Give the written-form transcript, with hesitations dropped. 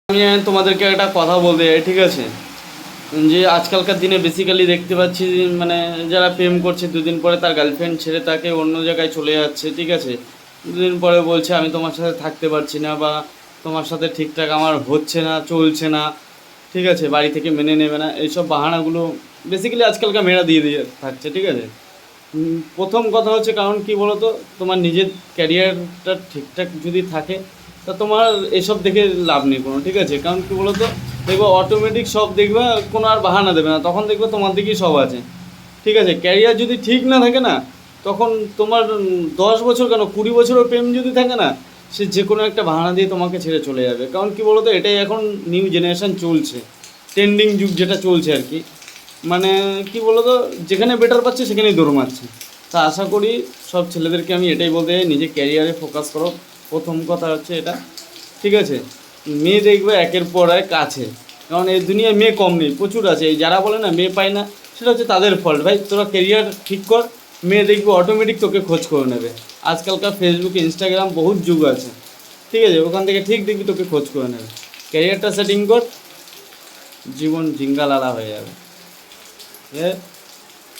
আমি তোমাদেরকে একটা কথা বলতে চাই, ঠিক আছে? যে আজকালকার দিনে বেসিক্যালি দেখতে পাচ্ছি যে মানে যারা প্রেম করছে দুদিন পরে তার গার্লফ্রেন্ড ছেড়ে তাকে অন্য জায়গায় চলে যাচ্ছে, ঠিক আছে? দুদিন পরে বলছে আমি তোমার সাথে থাকতে পারছি না, বা তোমার সাথে ঠিকঠাক আমার হচ্ছে না, চলছে না, ঠিক আছে? বাড়ি থেকে মেনে নেবে না, এইসব বাহানাগুলো বেসিক্যালি আজকালকার মেয়েরা দিয়ে দিয়ে থাকছে, ঠিক আছে? প্রথম কথা হচ্ছে, কারণ কি বলো তো, তোমার নিজের ক্যারিয়ারটা ঠিকঠাক যদি থাকে তা তোমার এসব দেখে লাভ নেই কোনো, ঠিক আছে? কারণ কি বলো তো, দেখবো অটোমেটিক সব দেখবে, কোনো আর বাহানা দেবে না, তখন দেখবে তোমার দিকেই সব আছে, ঠিক আছে? ক্যারিয়ার যদি ঠিক না থাকে না, তখন তোমার 10 বছর কেন 20 বছরও প্রেম যদি থাকে না, সে যে কোনো একটা বাহানা দিয়ে তোমাকে ছেড়ে চলে যাবে। কারণ কি বলো তো, এটাই এখন নিউ জেনারেশন চলছে, ট্রেন্ডিং যুগ যেটা চলছে আর কি। মানে কি বলতো, যেখানে বেটার পাচ্ছে সেখানেই দৌড় মারছে। তা আশা করি সব ছেলেদেরকে আমি এটাই বলতে চাই, নিজে ক্যারিয়ারে ফোকাস করো। প্রথম কথা হচ্ছে এটা, ঠিক আছে? মেয়ে দেখবে একের পর এক আছে, কারণ এই দুনিয়ায় মেয়ে কম নেই, প্রচুর আছে। এই যারা বলে না মেয়ে পায় না, সেটা হচ্ছে তাদের ফল্ট। ভাই তোরা ক্যারিয়ার ঠিক কর, মেয়ে দেখবে অটোমেটিক তোকে খোঁজ করে নেবে। আজকালকার ফেসবুক ইনস্টাগ্রাম বহুত যুগ আছে, ঠিক আছে? ওখান থেকে ঠিক দেখবি তোকে খোঁজ করে নেবে। ক্যারিয়ারটা সেটিং কর, জীবন জিঙ্গালালা হয়ে যাবে।